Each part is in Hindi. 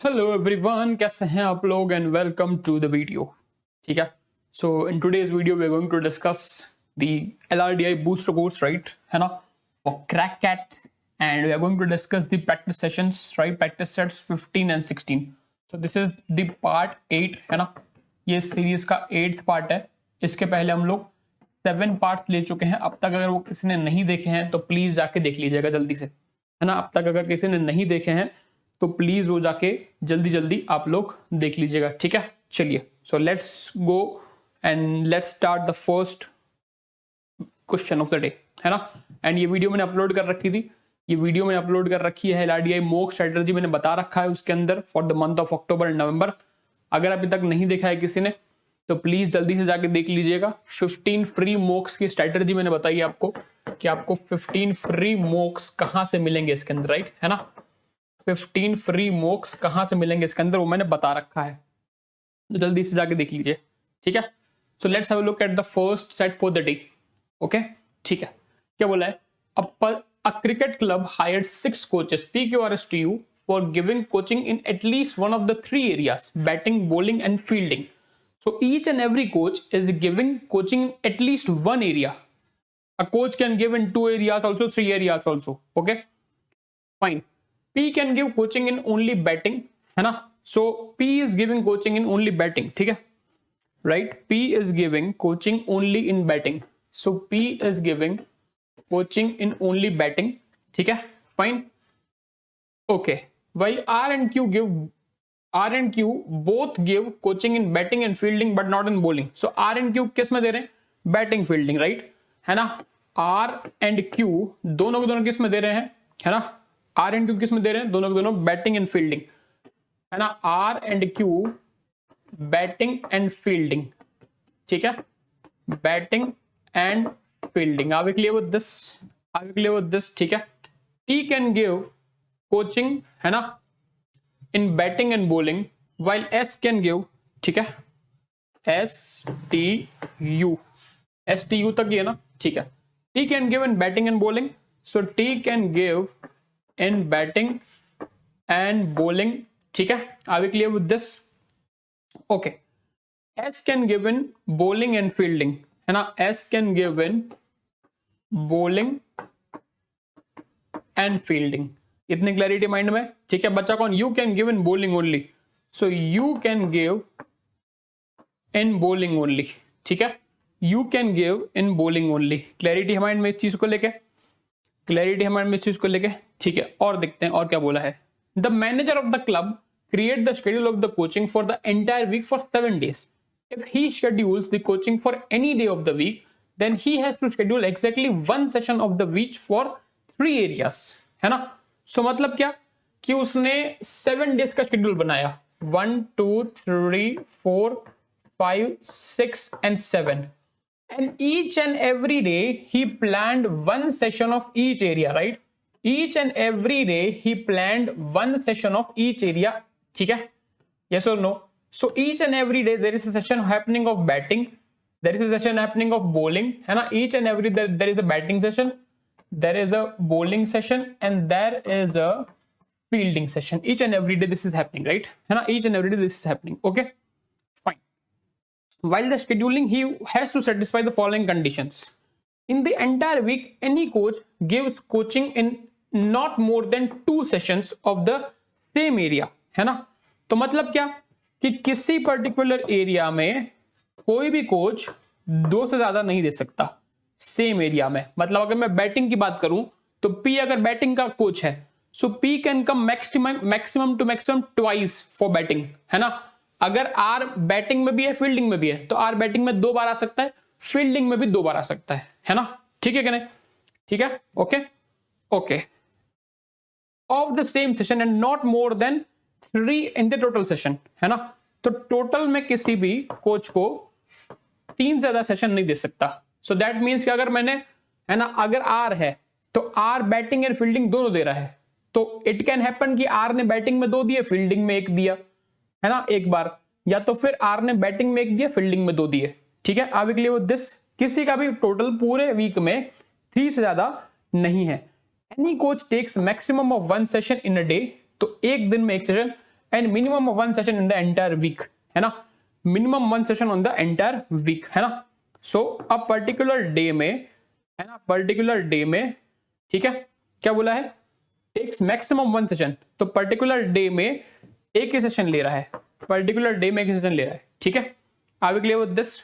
हेलो एवरीवन, कैसे हैं आप लोग and welcome to the video. ठीक है, so in today's video we are going to discuss the LRDI booster course, right, है ना, for crack CAT, and we are going to discuss the practice sessions, right, practice sets 15 and 16। So this is the part 8, है ना, ये सीरीज का 8th पार्ट है। इसके पहले हम लोग 7 पार्ट्स ले चुके हैं। अब तक अगर वो किसी ने नहीं देखे हैं तो प्लीज जाके देख लीजिएगा जल्दी से, है ना। अब तक अगर किसी ने नहीं देखे हैं तो प्लीज वो जाके जल्दी जल्दी आप लोग देख लीजिएगा, ठीक है। चलिए, so let's go and let's start the first question of the day, है ना। एंड ये वीडियो मैंने अपलोड कर रखी थी, ये वीडियो मैंने अपलोड कर रखी है। LRDI मॉक स्ट्रेटजी मैंने बता रखा है उसके अंदर for the month of October and November. अगर अभी तक नहीं देखा है किसी ने तो प्लीज जल्दी से जाके देख लीजिएगा। 15 फ्री मॉक्स की स्ट्रेटजी मैंने बताई आपको कि आपको 15 फ्री मॉक्स कहां से मिलेंगे इसके अंदर, राइट, है ना। 15 फ्री मॉक्स कहां से मिलेंगे इसके अंदर वो मैंने बता रखा है, तो जल्दी से जाके देख लीजिए, ठीक है। So let's have a look at the first set for the day. Okay, ठीक है। क्या बोला है? A cricket club hired 6 coaches, PQRSTU, for giving coaching in at least one of the 3 areas: batting, bowling, and fielding. So each and every coach is giving coaching in at least one area. A coach can give in 2 areas also, 3 areas also. Okay, fine. P can give coaching in only batting, है ना। So P is giving coaching in only batting, ठीक है, right? P is giving coaching only in batting. So P is giving coaching in only batting, ठीक है, fine. Okay. While R and Q both give coaching in batting and fielding but not in bowling. So R and Q किस में दे रहे हैं? Batting, fielding, right, है ना। R and Q दोनों के दोनों किस में दे रहे हैं, है ना। R and Q किस में दे रहे हैं? दोनों के दोनों बैटिंग एंड फील्डिंग, है ना। R and Q batting and fielding, ठीक है, batting and fielding. Are we clear with this? Are we clear with this? ठीक है। T can give coaching, है ना, in batting and bowling, while S can give, ठीक है, STU तक ही है ना, ठीक है। T can give in batting and bowling, so T can give in batting and bowling, ठीक है। Are we clear with this? Okay. S can give in bowling and fielding, है ना। S can give in bowling and fielding, इतनी क्लैरिटी माइंड में, ठीक है। बच्चा कौन? You can give in bowling only, so you can give in bowling only, ठीक है, you can give in bowling only. Clarity है माइंड में इस चीज को लेके, क्लैरिटी है माइंड में इस चीज को लेके, ठीक है। और देखते हैं और क्या बोला है। The manager of the club create the schedule of the coaching for the entire week for 7 days. If he schedules the coaching for any day of the week, then he has to schedule exactly 1 session of the week for 3 areas, है ना। सो मतलब क्या कि उसने 7 days का शेड्यूल बनाया, 1 2 3 4 5 6 and 7, and each and every day he planned 1 session of each area, right? Each and every day he planned 1 session of each area, ठीक है, yes or no? So each and every day there is a session happening of batting, there is a session happening of bowling, है ना। each and every day there is a batting session, there is a bowling session, and there is a fielding session. Each and every day this is happening, right, है ना। each and every day this is happening. Okay, fine. While the scheduling he has to satisfy the following conditions. In the entire week any coach gives coaching in not more than 2 sessions of the same area, है ना। तो मतलब क्या कि किसी पर्टिकुलर एरिया में कोई भी कोच 2 से ज्यादा नहीं दे सकता सेम एरिया में। मतलब अगर मैं बैटिंग की बात करूं तो पी अगर बैटिंग का कोच है, so P can come maximum two maximum twice for batting, है ना। अगर आर बैटिंग में भी है फील्डिंग में भी है तो आर बैटिंग में 2 बार आ सकता है, फील्डिंग में भी 2 बार आ सकता है ना। ठीक है कि नहीं? ठीक है, okay okay. Of the same session and not more than 3 in the total session, है ना। तो टोटल में किसी भी कोच को 3 से ज्यादा सेशन नहीं दे सकता। सो दैट मीन्स कि अगर मैंने, है ना, अगर आर है तो आर बैटिंग एंड फील्डिंग दोनों दे रहा है, तो इट कैन हैपन कि आर ने बैटिंग में 2 दिए, फील्डिंग में 1 दिया, है ना, एक बार, या तो फिर आर ने बैटिंग में 1 दिया, फील्डिंग में 2 दिए, ठीक है। Are we clear with this? किसी का भी टोटल पूरे वीक में 3 से ज्यादा नहीं है। Any coach takes maximum of 1 session in a day, तो एक दिन में 1 session, and minimum of 1 session in the entire week, है ना, minimum 1 session on the entire week, है ना। सो अ पर्टिकुलर डे में, है ना, पर्टिकुलर डे में, ठीक है, क्या बोला है, टेक्स मैक्सिमम 1 सेशन, तो पर्टिकुलर डे में एक ही सेशन ले रहा है, पर्टिकुलर डे में एक ही सेशन ले रहा है, ठीक है। Are we clear with this?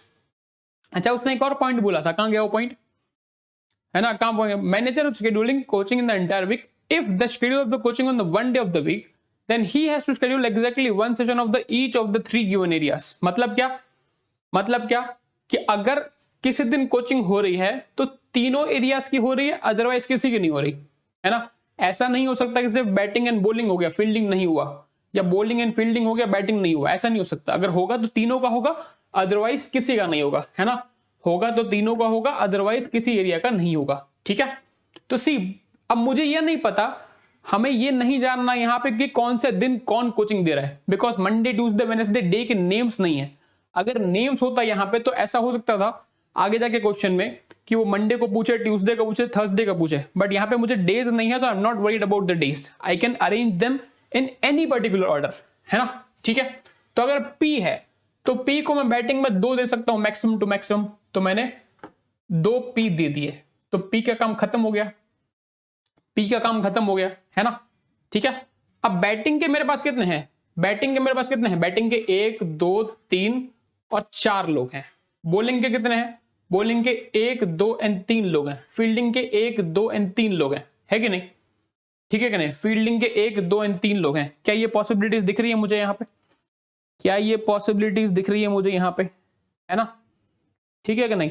अच्छा, उसने एक और पॉइंट बोला था, कहां गया वो पॉइंट, है ना, कहां, manager of scheduling coaching in the entire week, if the schedule of the coaching on the one day of the week, then he has to schedule exactly 1 session of the each of the 3 given areas. मतलब क्या, मतलब क्या कि अगर किसी दिन कोचिंग हो रही है तो तीनों एरियाज की हो रही है, अदरवाइज किसी की नहीं हो रही, है ना। ऐसा नहीं हो सकता कि सिर्फ बैटिंग एंड बॉलिंग हो गया, फील्डिंग नहीं हुआ, या बॉलिंग एंड फील्डिंग हो गया, बैटिंग नहीं हुआ, ऐसा नहीं हो सकता। अगर होगा तो तीनों का होगा, अदरवाइज किसी का नहीं होगा, है ना। होगा तो तीनों का होगा, अदरवाइज किसी एरिया का नहीं होगा, ठीक है। तो सी, अब मुझे यह नहीं पता, हमें ये नहीं जानना यहाँ पे कि कौन से दिन कौन कोचिंग दे रहा है, because Monday Tuesday Wednesday day के नेम्स नहीं है। अगर नेम्स होता यहाँ पे तो ऐसा हो सकता था आगे जाके क्वेश्चन में कि वो मंडे को पूछे, ट्यूसडे को पूछे, थर्सडे का पूछे, बट यहाँ पे मुझे डेज नहीं है, तो I am not worried about the days, I can arrange them in any particular order, है ना, ठीक है। तो अगर पी है तो पी को मैं बैटिंग में 2 दे सकता हूं, मैक्सिमम टू मैक्सिमम, तो मैंने 2 पी दे दिए, तो पी का काम खत्म हो गया, पी का काम खत्म हो गया, है ना, ठीक है। अब बैटिंग के मेरे पास कितने हैं, बैटिंग के मेरे पास कितने हैं, बैटिंग के 1 2 3 और 4 लोग हैं। बॉलिंग के कितने हैं, बॉलिंग के 1 2 एंड 3 लोग हैं। फील्डिंग के 1 2 एंड 3 लोग हैं, है कि नहीं, ठीक है कि नहीं। फील्डिंग के 1 2 एंड 3 लोग हैं। क्या ये पॉसिबिलिटीज दिख रही है मुझे यहाँ पे, क्या ये पॉसिबिलिटीज दिख रही है मुझे यहाँ पे, है ना, ठीक है कि नहीं।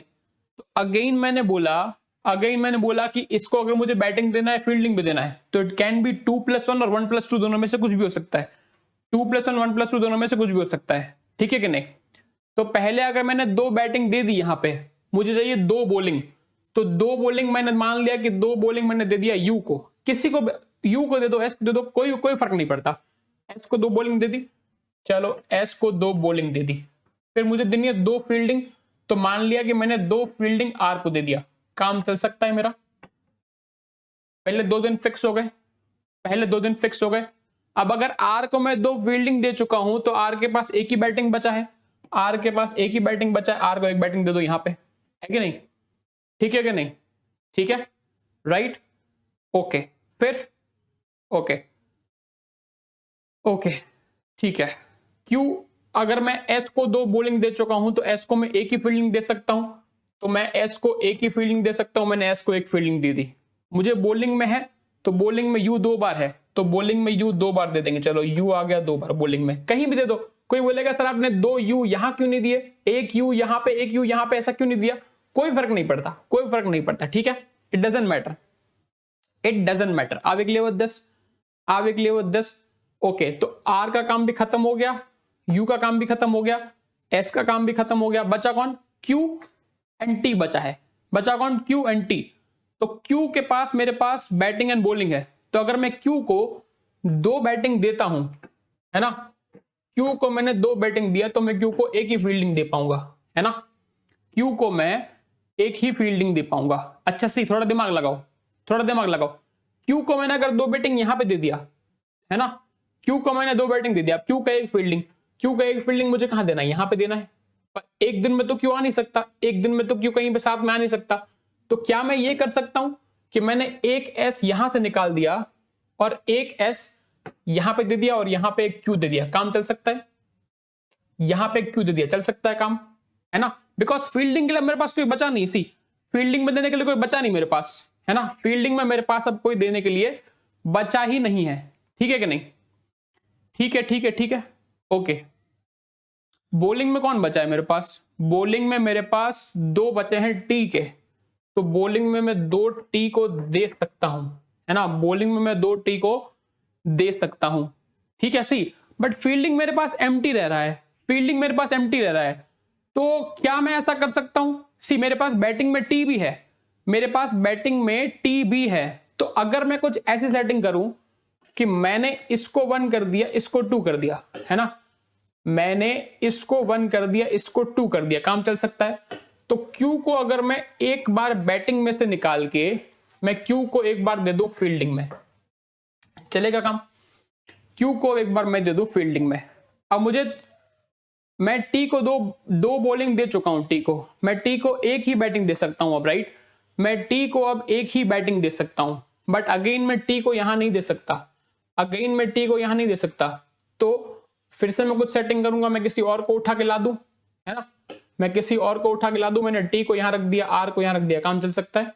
तो अगेन मैंने बोला कि इसको अगर मुझे बैटिंग देना है, फील्डिंग भी देना है, तो इट कैन बी 2+1 और 1+2, दोनों में से कुछ भी हो सकता है। 2+1 1+2 दोनों में से कुछ भी हो सकता है, ठीक है कि नहीं। तो पहले अगर मैंने 2 बैटिंग दे दी, यहां पे मुझे चाहिए 2 बॉलिंग, तो 2 बॉलिंग मैंने मान लिया कि 2 बॉलिंग मैंने दे दिया यू को, किसी को यू को दे दो, एस को दे दो, कोई फर्क नहीं पड़ता। एस को 2 बॉलिंग दे दी, चलो एस को 2 बॉलिंग दे दी। फिर मुझे देनी है 2 फील्डिंग, तो मान लिया कि मैंने 2 फील्डिंग आर को दे दिया, काम चल सकता है मेरा। पहले 2 दिन फिक्स हो गए, पहले 2 दिन फिक्स हो गए। अब अगर आर को मैं 2 फील्डिंग दे चुका हूं, तो आर के पास एक ही बैटिंग बचा है, आर के पास एक ही बैटिंग बचा है, आर को एक बैटिंग दे दो यहां पे, है कि नहीं, ठीक है कि नहीं, ठीक है, राइट, ओके। फिर ओके ओके, ठीक है। क्यों, अगर मैं एस को 2 बॉलिंग दे चुका हूं, तो एस को मैं एक ही फील्डिंग दे सकता हूं, तो मैं एस को एक ही फील्डिंग दे सकता हूं, मैंने एस को एक फील्डिंग दे दी। मुझे बॉलिंग में है, तो बॉलिंग में यू 2 बार है, तो बॉलिंग में यू 2 बार दे देंगे, चलो यू आ गया 2 बार बॉलिंग में, कहीं भी दे दो। कोई बोलेगा सर आपने 2 यू यहां क्यों नहीं दिए, एक यू यहां पे, एक यू यहां पे, ऐसा क्यों नहीं दिया, कोई फर्क नहीं पड़ता, कोई फर्क नहीं पड़ता, ठीक है, it doesn't matter, it doesn't matter. Are we clear with this, are we clear with this, okay. तो आर का काम भी खत्म हो गया, यू का काम भी खत्म हो गया, एस का काम भी खत्म हो गया, बचा कौन, क्यू एंड टी बचा है, बचा कौन, क्यू एंड टी। तो क्यू के पास मेरे पास बैटिंग एंड बॉलिंग है, तो अगर मैं क्यू को 2 बैटिंग देता हूं, है ना, क्यू को मैंने 2 बैटिंग दिया, तो मैं क्यू को एक ही फील्डिंग दे पाऊंगा, है ना, क्यू को मैं एक ही फील्डिंग दे पाऊंगा। अच्छा सी, थोड़ा दिमाग लगाओ, थोड़ा दिमाग लगाओ। क्यू को मैंने अगर 2 बैटिंग यहां पे दे दिया, है ना, क्यू को मैंने 2 बैटिंग दे दिया, क्यू का एक फील्डिंग, क्यू का एक फील्डिंग मुझे कहां देना है, यहां पे देना है, पर एक दिन में तो क्यू आ नहीं सकता, एक दिन में तो क्यू कहीं पे साथ में आ नहीं सकता। तो क्या मैं ये कर सकता हूं कि मैंने एक एस यहां से निकाल दिया और एक एस यहां पे दे दिया और यहां पे एक क्यू दे दिया, काम चल सकता है, यहां पे एक क्यू दे दिया, चल सकता है काम, है ना, बिकॉज फील्डिंग के लिए मेरे पास कोई बचा नहीं, सी फील्डिंग में देने के लिए कोई बचा नहीं मेरे पास, है ना, फील्डिंग में मेरे पास अब कोई देने के लिए बचा ही नहीं है, ठीक है कि नहीं, ठीक है, ठीक है, ठीक है, ओके। बॉलिंग में कौन बचा है मेरे पास, बॉलिंग में मेरे पास 2 बचे हैं टी के, तो बॉलिंग में मैं 2 टी को दे सकता हूं, है ना, बॉलिंग में मैं 2 टी को दे सकता हूं, ठीक है सी। बट फील्डिंग मेरे पास एम्प्टी रह रहा है, फील्डिंग मेरे पास एम्प्टी रह रहा है, तो क्या मैं ऐसा कर सकता हूं, सी मेरे पास बैटिंग में टी भी है, मेरे पास बैटिंग में टी भी है, तो अगर मैं कुछ ऐसी सेटिंग करूं कि मैंने इसको 1 कर दिया, इसको 2 कर दिया, है ना, मैंने इसको 1 कर दिया, इसको 2 कर दिया, काम चल सकता है। तो क्यू को अगर मैं एक बार बैटिंग में से निकाल के मैं क्यू को एक बार दे दूं फील्डिंग में, चलेगा काम, क्यू को एक बार मैं दे दूं फील्डिंग में। अब मुझे, मैं टी को दो बॉलिंग दे चुका हूं, टी को, मैं टी को एक ही बैटिंग दे सकता हूं अब, राइट। मैं टी को अब एक ही बैटिंग दे सकता हूं, बट अगेन मैं टी को यहां नहीं दे सकता, अगेन मैं टी को यहां नहीं दे सकता। तो फिर से मैं कुछ सेटिंग करूंगा, मैं किसी और को उठा के ला दूं, है ना, मैं किसी और को उठा के ला दूं। मैंने टी को यहां रख दिया, आर को यहां रख दिया, काम चल सकता है।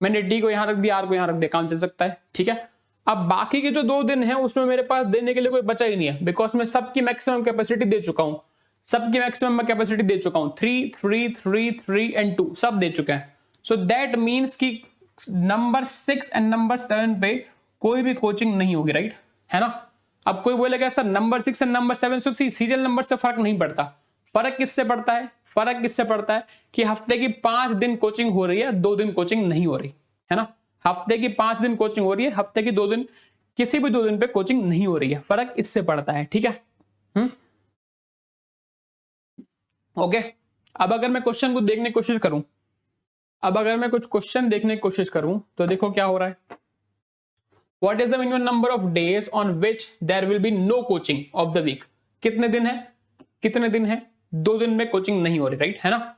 मैंने टी को यहां रख दिया, आर को यहां रख दिया, काम चल सकता है, ठीक है। अब बाकी के जो 2 दिन हैं उसमें मेरे पास देने के लिए कोई बचा ही नहीं है, बिकॉज मैं सबकी मैक्सिमम कैपेसिटी दे चुका हूं, सबकी मैक्सिमम मैं कैपेसिटी दे चुका हूं, 3 3 3 3 एंड 2 सब दे चुके हैं। सो दैट मीन्स कि नंबर 6 एंड नंबर 7 पे कोई भी कोचिंग नहीं होगी, राइट, है ना। अब कोई बोलेगा सर नंबर 6 एंड नंबर 7 से सीरियल नंबर से फर्क नहीं पड़ता। फर्क किससे पड़ता है? फर्क किससे पड़ता है कि हफ्ते की 5 दिन कोचिंग हो रही है, 2 दिन कोचिंग नहीं हो रही, है ना। हफ्ते की 5 दिन कोचिंग हो रही है, हफ्ते की 2 दिन, किसी भी 2 दिन पे कोचिंग नहीं हो रही है, फर्क इससे पड़ता है, ठीक है। ओके। अब अगर मैं क्वेश्चन को देखने की कोशिश करूं, अब अगर मैं कुछ क्वेश्चन देखने की कोशिश करूं तो देखो क्या हो रहा है। What is the minimum number of days on which there will be no coaching of the week? कितने दिन है, कितने दिन है? 2 दिन में कोचिंग नहीं हो रही, राइट, है ना।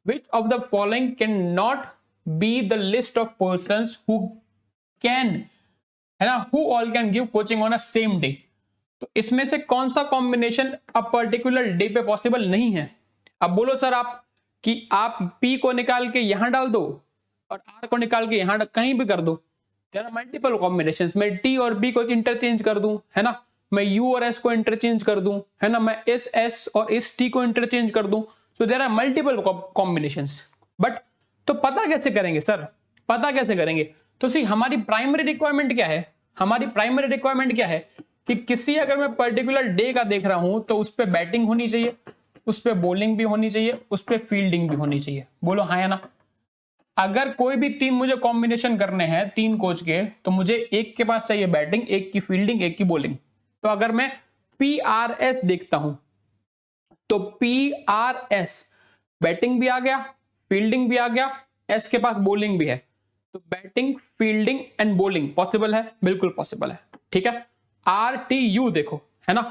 Which of the following can not be the list of persons who can, है ना, who all can give coaching on a same day. तो इसमें से कौन सा कॉम्बिनेशन अ पर्टिकुलर डे पे पॉसिबल नहीं है? अब बोलो सर आप कि आप P को निकाल के यहां डाल दो और R को निकाल के यहां कहीं भी कर दो, देयर आर मल्टीपल कॉम्बिनेशंस। मैं T और B को इंटरचेंज कर दूं, है ना, मैं U और S को इंटरचेंज कर दूं, है ना, मैं इस S और इस T को इंटरचेंज कर दूं। So there are multiple combinations. But तो पता कैसे करेंगे सर, पता कैसे करेंगे? तो सी हमारी प्राइमरी रिक्वायरमेंट क्या है? हमारी प्राइमरी रिक्वायरमेंट क्या है कि किसी, अगर मैं पर्टिकुलर डे का देख रहा हूं तो उस पर बैटिंग होनी चाहिए, उस पर बॉलिंग भी होनी चाहिए, उस पर फील्डिंग भी होनी चाहिए। बोलो हाँ या ना। अगर कोई भी 3 मुझे कॉम्बिनेशन करने हैं 3 कोच के, तो मुझे एक के पास चाहिए बैटिंग, एक की फील्डिंग, एक की बॉलिंग। तो अगर मैं PRS देखता हूं तो PRS बैटिंग भी आ गया, फील्डिंग भी आ गया, एस के पास बॉलिंग भी है, तो batting, fielding and bowling possible है, बिल्कुल पॉसिबल है, ठीक है। RTU देखो, है ना,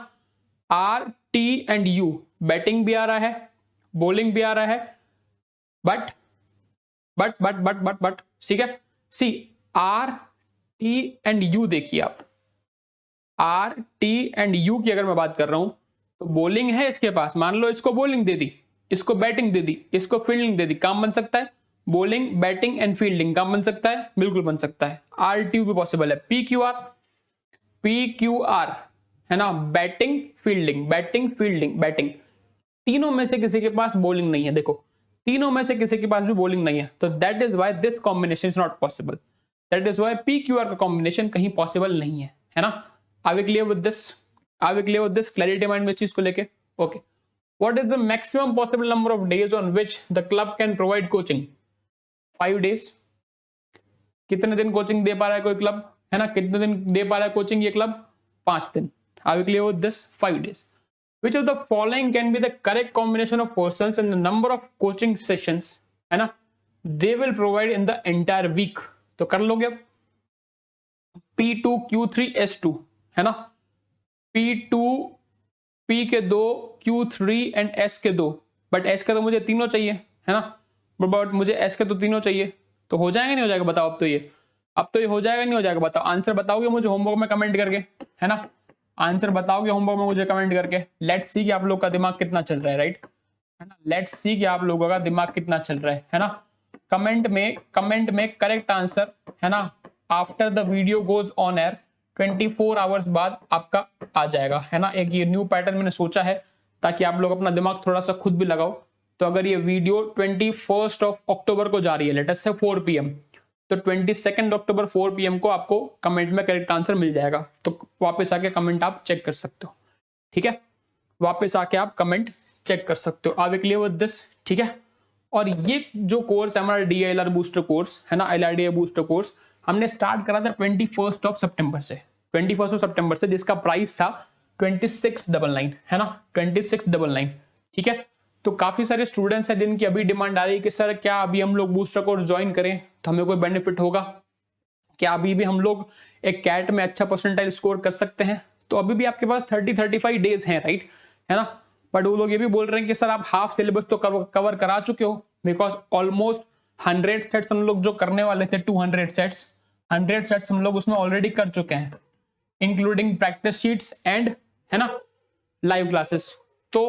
RT एंड U, बैटिंग भी आ रहा है, बॉलिंग भी आ रहा है, बट ठीक है। सी RT एंड U देखिए आप, RT एंड U की अगर मैं बात कर रहा हूं तो बॉलिंग है इसके पास, मान लो इसको बॉलिंग दे दी, इसको बैटिंग दे दी, इसको फील्डिंग दे दी, काम बन सकता है। बॉलिंग, बैटिंग एंड फील्डिंग काम बन सकता है, बिल्कुल बन सकता है। RTU भी पॉसिबल है। PQR है ना, batting, fielding, batting, fielding, batting, तीनों में से किसी के पास बॉलिंग नहीं है। देखो तीनों में से किसी के पास भी बॉलिंग नहीं है, तो that is why this combination is not possible. That is why PQR का कॉम्बिनेशन कहीं पॉसिबल नहीं है ना। Are we clear with this? Are we clear with this? Clarity mind में चीज को लेके, okay. What is the maximum possible number of days on which the club can provide coaching? 5 days. कितने दिन कोचिंग दे पा रहा है कोई क्लब, है ना, कितने दिन दे पा रहा है कोचिंग ये क्लब? 5 दिन। Are we clear with this? 5 days. Which of the following can be the correct combination of persons and the number of coaching sessions, है ना, they will provide in the entire week? तो कर लोगे अब P2 Q3 S2, है ना, P2 P के 2, Q3 एंड S के 2, बट S के तो मुझे तीनों चाहिए, है ना, बट मुझे S के तो तीनों चाहिए, तो हो जाएगा नहीं हो जाएगा बताओ? अब तो ये हो जाएगा नहीं हो जाएगा बताओ? आंसर बताओगे मुझे होमवर्क में कमेंट करके, है ना, आंसर बताओगे होमवर्क में मुझे कमेंट करके। लेट्स सी कि आप लोग का दिमाग कितना चल रहा है, राइट, है ना, लेट्स सी कि आप लोगों का दिमाग कितना चल रहा है ना। कमेंट में करेक्ट आंसर, है ना, after the video goes on air 24 hours बाद आपका आ जाएगा, है ना। एक ये न्यू पैटर्न मैंने सोचा है ताकि आप लोग अपना दिमाग थोड़ा सा खुद भी लगाओ। तो अगर ये वीडियो 21 अक्टूबर को जा रही है, लेटेस्ट से 4 PM, तो 22 अक्टूबर 4 PM को आपको कमेंट में करेक्ट आंसर मिल जाएगा। तो वापस आके कमेंट आप चेक कर सकते हो, ठीक है, वापस आके आप कमेंट चेक कर सकते हो। Are we clear with this? ठीक है। और ये जो कोर्स है हमारा DILR बूस्टर कोर्स, है ना, LRDI बूस्टर कोर्स, हमने स्टार्ट करा था 21 सितंबर से, 21 सितंबर से, जिसका प्राइस था 2699, है ना, 2699, ठीक है। तो काफी सारे स्टूडेंट्स हैं जिनकी अभी डिमांड आ रही है कि सर क्या अभी हम लोग बूस्टर कोर्स ज्वाइन करें तो हमें कोई बेनिफिट होगा? क्या अभी भी हम लोग एक कैट में अच्छा परसेंटाइल स्कोर कर सकते हैं? तो अभी भी आपके पास 30-35 डेज हैं, राइट, है ना। बट वो लोग ये भी बोल रहे हैं कि सर आप हाफ सिलेबस तो कवर करा चुके हो, बिकॉज ऑलमोस्ट 100 सेट्स हम लोग जो करने वाले थे, 200 सेट्स, 100 सेट्स हम लोग उसमें ऑलरेडी कर चुके हैं, इंक्लूडिंग प्रैक्टिस शीट्स एंड, है ना, लाइव क्लासेस। तो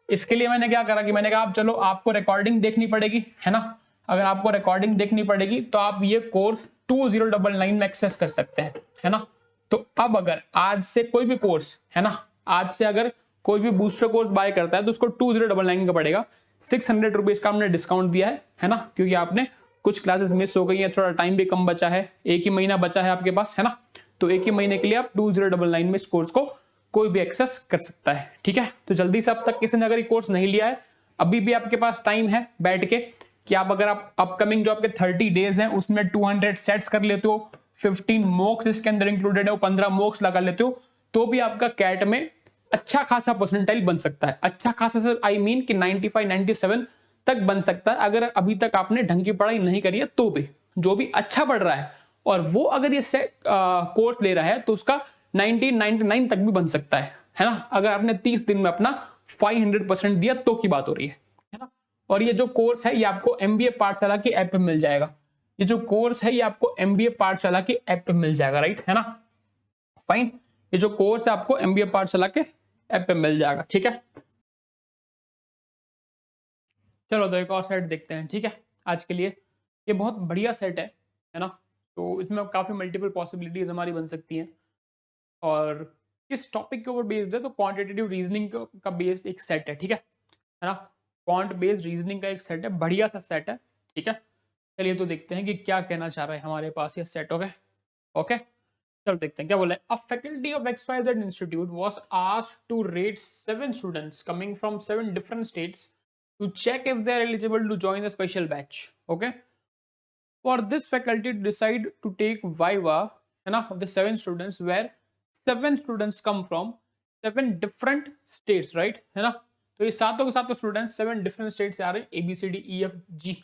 इसके लिए मैंने क्या करा कि मैंने कहा आप चलो, आपको रिकॉर्डिंग देखनी पड़ेगी, है ना। अगर आपको रिकॉर्डिंग देखनी पड़ेगी तो आप ये कोर्स 2099 में एक्सेस कर सकते हैं, है ना। तो अब अगर आज से कोई भी कोर्स, है ना, आज से अगर कोई भी बूस्टर कोर्स बाय करता है तो उसको 2099 का पड़ेगा। 600 रुपीज का हमने डिस्काउंट दिया है ना, क्योंकि आपने कुछ क्लासेस मिस हो गई है, थोड़ा टाइम भी कम बचा है, एक ही महीना बचा है आपके पास, है ना। तो एक ही महीने के लिए आप 2099 में इस कोर्स को कोई भी एक्सेस कर सकता है, ठीक है। तो जल्दी से अब तक किसी ने अगर ये कोर्स नहीं लिया है, अभी भी आपके पास टाइम है बैठ के, कि आप अगर आप अपकमिंग जो आपके 30 डेज हैं उसमें 200 सेट्स कर लेते हो, 15 मॉक्स इसके अंदर इंक्लूडेड है, वो 15 मॉक्स लगा लेते हो, तो भी आपका कैट में अच्छा खासा परसेंटाइल बन सकता है। अच्छा खासा सर आई मीन कि 95 97 तक बन सकता है, अगर अभी तक आपने ढंग की पढ़ाई नहीं करी है तो भी। जो भी अच्छा पढ़ रहा है और वो अगर ये कोर्स ले रहा है तो उसका 1999 तक भी बन सकता है ना, अगर आपने 30 दिन में अपना 500% दिया तो की बात हो रही है ना। और ये जो कोर्स है ये आपको एमबीए पाठशाला की ऐप पे मिल जाएगा। ये जो कोर्स है ये आपको एमबीए पाठशाला की ऐप पे मिल जाएगा, राइट, है ना, फाइन। ये जो कोर्स है आपको एमबीए पाठशाला के ऐप पे मिल जाएगा, ठीक है। चलो तो एक और सेट देखते हैं, ठीक है, आज के लिए। ये बहुत बढ़िया सेट है ना। तो इसमें काफी मल्टीपल पॉसिबिलिटीज हमारी बन सकती हैं, और किस टॉपिक के ऊपर बेस्ड है, तो क्वांटिटेटिव रीजनिंग का बेस्ड एक सेट है, ठीक है ना। क्वांट बेस्ड रीजनिंग का एक सेट है, बढ़िया सा सेट है, ठीक है। चलिए तो देखते हैं कि क्या कहना चाह रहा है हमारे पास ये सेट। ओके ओके, चलो देखते हैं क्या बोला है। A faculty of XYZ institute was asked to rate 7 students coming from 7 different states to check if they are eligible to join the special batch. Okay, for this faculty to decide to take viva, है ना, of the 7 students, where 7 students come from 7 different states, right, है ना। तो ये सातों के सातों स्टूडेंट्स 7 डिफरेंट स्टेट से आ रहे हैं, ABCDEFG।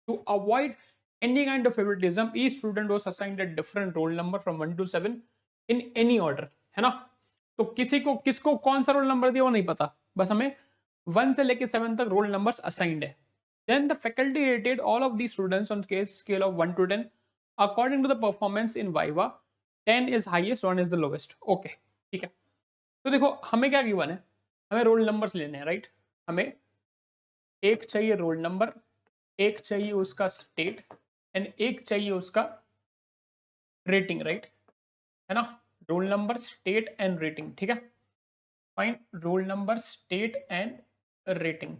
To avoid any kind of favoritism, each student was assigned a different roll number from 1 to 7 in any order, है ना। तो किसी को किसको कौन सा रोल नंबर दिया वो नहीं पता, बस हमें 1 से लेके 7 तक रोल नंबर्स असाइंड है। Then the faculty rated all of these students on scale of 1 to 10 according to the performance in Viva. 10 is highest, 1 is the lowest. Okay, ठीक है। तो देखो हमें क्या गिवन है, हमें रोल नंबर्स लेने हैं, राइट। हमें एक चाहिए रोल नंबर, एक चाहिए उसका स्टेट, एंड एक चाहिए उसका रेटिंग, राइट, है ना। Roll number, state and rating, ठीक है, fine. Roll number, state and rating,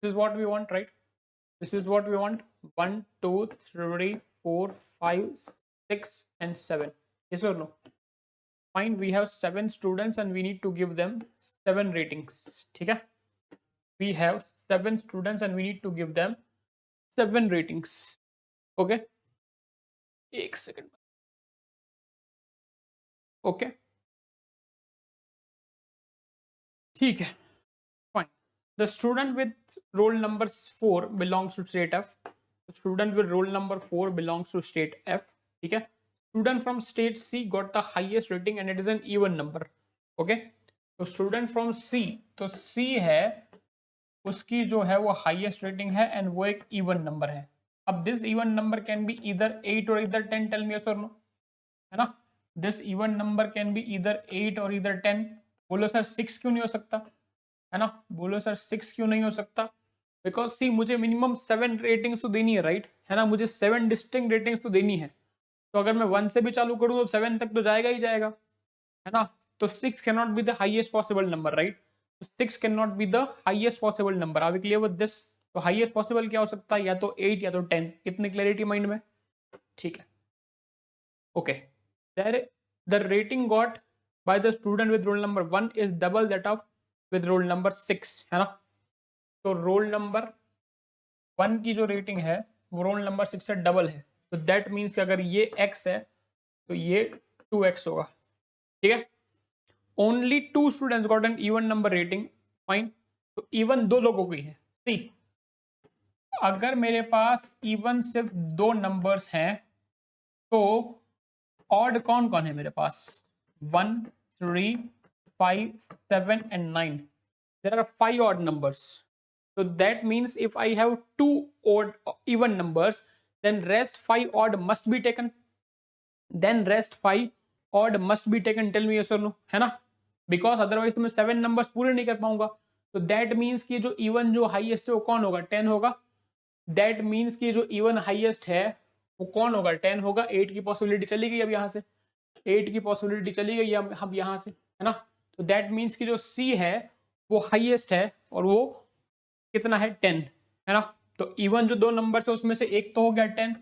this is what we want, right, this is what we want। 1 2 3 4 5 6 and 7, yes or no, fine। We have 7 students and we need to give them 7 ratings, ठीक है। we have 7 students and we need to give them 7 ratings, okay, एक सेकंड, ओके, ठीक है, fine। The student with roll number 4 belongs to state F। The student with roll number 4 belongs to state F, ठीक है। Student from state C got the highest rating and it is an even number, okay। तो student from C, तो C है, उसकी जो है वो highest rating है एंड वो एक even number है। अब this even number can be either 8 or either 10, tell me yes or no, है ना। This even number can be either 8 or either 10। बोलो सर 6 क्यों नहीं हो सकता, है ना, बोलो सर 6 क्यों नहीं हो सकता, बिकॉज सी मुझे मिनिमम 7 रेटिंग्स तो देनी है, राइट, है ना, मुझे 7 डिस्टिंक्ट रेटिंग्स तो देनी है। तो अगर मैं 1 से भी चालू करूँ तो 7 तक तो जाएगा ही जाएगा, है ना। तो 6 can not be the highest possible number, right. 6 can not be the highest possible number, are we clear with this. तो हाईएस्ट पॉसिबल क्या हो सकता है, या तो 8 या तो 10, इतनी क्लैरिटी माइंड में, ठीक है, okay. The rating got by the student with roll number 1 is double that of with roll number 6, है ना। तो रोल नंबर 1 की जो रेटिंग है वो रोल नंबर 6 से डबल है, तो दैट मीन्स अगर ये x है तो ये 2x होगा, ठीक है। Only 2 students got an even number rating, fine. तो इवन 2 लोगों की है, सी अगर मेरे पास इवन सिर्फ 2 नंबर्स हैं तो ऑड कौन कौन है मेरे पास? 1, 3, 5, 7 and 9. There are 5 odd numbers. So that means if I have 2 odd even numbers, then rest 5 odd must be taken. Then rest 5 odd must be taken. Tell me yes or no, है ना? Because otherwise तो मैं 7 numbers पूरे नहीं कर पाऊंगा. तो that means कि जो even जो highest है वो कौन होगा? 10 होगा. That means कि जो even highest है वो कौन होगा? 10 होगा. 8 की पॉसिबिलिटी चली गई अब यहाँ से. 8 की पॉसिबिलिटी चली गई अब यहाँ से, है ना? तो दैट मीन्स कि जो C है वो हाईएस्ट है और वो कितना है? 10, है ना? तो इवन जो दो नंबर है उसमें से एक तो हो गया 10.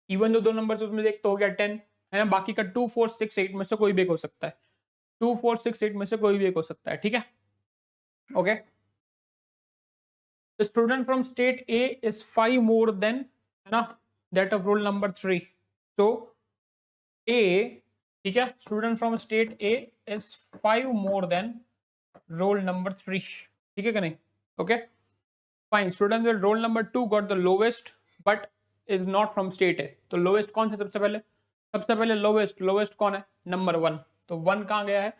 इवन जो दो नंबर है उसमें से एक तो हो गया 10, है ना? बाकी का 2, 4, 6, 8 में से कोई भी एक हो सकता है. 2, 4, 6, 8 में से कोई भी एक हो सकता है. ठीक है, okay. The student from state A is 5 more than, है ना, that of roll number 3. So A, ठीक है, student from state A is 5 more than roll number 3. ठीक है कि नहीं? Okay fine. Student with roll number 2 got the lowest but is not from state A. तो लोवेस्ट कौन है? सबसे पहले लोवेस्ट कौन है? नंबर 1. तो 1 कहाँ गया है?